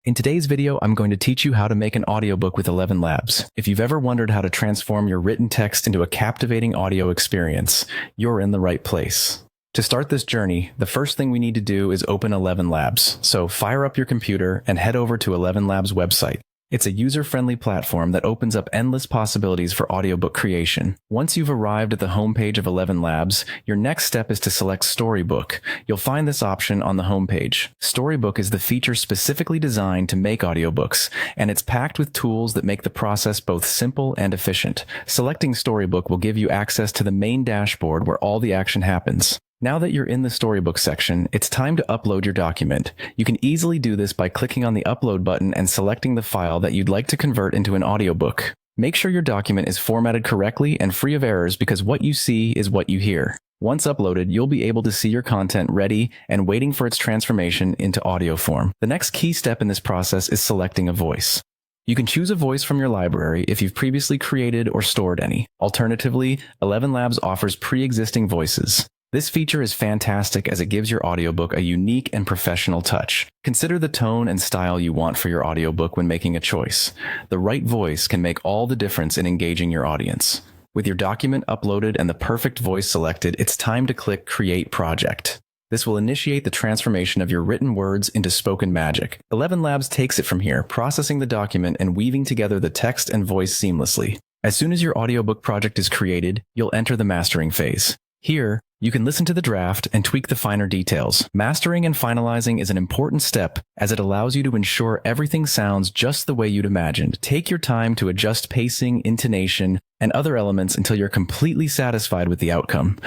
In today's video, I'm going to teach you how to make an audiobook with Elevenlabs. If you've ever wondered how to transform your written text into a captivating audio experience, you're in the right place. To start this journey, the first thing we need to do is open Elevenlabs. So fire up your computer and head over to Elevenlabs' website. It's a user-friendly platform that opens up endless possibilities for audiobook creation. Once you've arrived at the homepage of Elevenlabs, your next step is to select Storybook. You'll find this option on the homepage. Storybook is the feature specifically designed to make audiobooks, and it's packed with tools that make the process both simple and efficient. Selecting Storybook will give you access to the main dashboard where all the action happens. Now that you're in the Storybook section, it's time to upload your document. You can easily do this by clicking on the Upload button and selecting the file that you'd like to convert into an audiobook. Make sure your document is formatted correctly and free of errors because what you see is what you hear. Once uploaded, you'll be able to see your content ready and waiting for its transformation into audio form. The next key step in this process is selecting a voice. You can choose a voice from your library if you've previously created or stored any. Alternatively, Elevenlabs offers pre-existing voices. This feature is fantastic as it gives your audiobook a unique and professional touch. Consider the tone and style you want for your audiobook when making a choice. The right voice can make all the difference in engaging your audience. With your document uploaded and the perfect voice selected, it's time to click Create Project. This will initiate the transformation of your written words into spoken magic. Elevenlabs takes it from here, processing the document and weaving together the text and voice seamlessly. As soon as your audiobook project is created, you'll enter the mastering phase. Here, you can listen to the draft and tweak the finer details. Mastering and finalizing is an important step as it allows you to ensure everything sounds just the way you'd imagined. Take your time to adjust pacing, intonation, and other elements until you're completely satisfied with the outcome.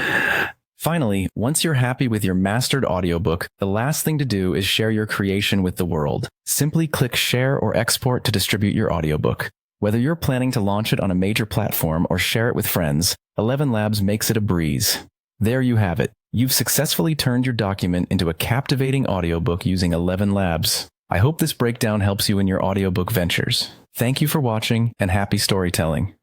Finally, once you're happy with your mastered audiobook, the last thing to do is share your creation with the world. Simply click Share or Export to distribute your audiobook. Whether you're planning to launch it on a major platform or share it with friends, Elevenlabs makes it a breeze. There you have it. You've successfully turned your document into a captivating audiobook using Elevenlabs. I hope this breakdown helps you in your audiobook ventures. Thank you for watching and happy storytelling.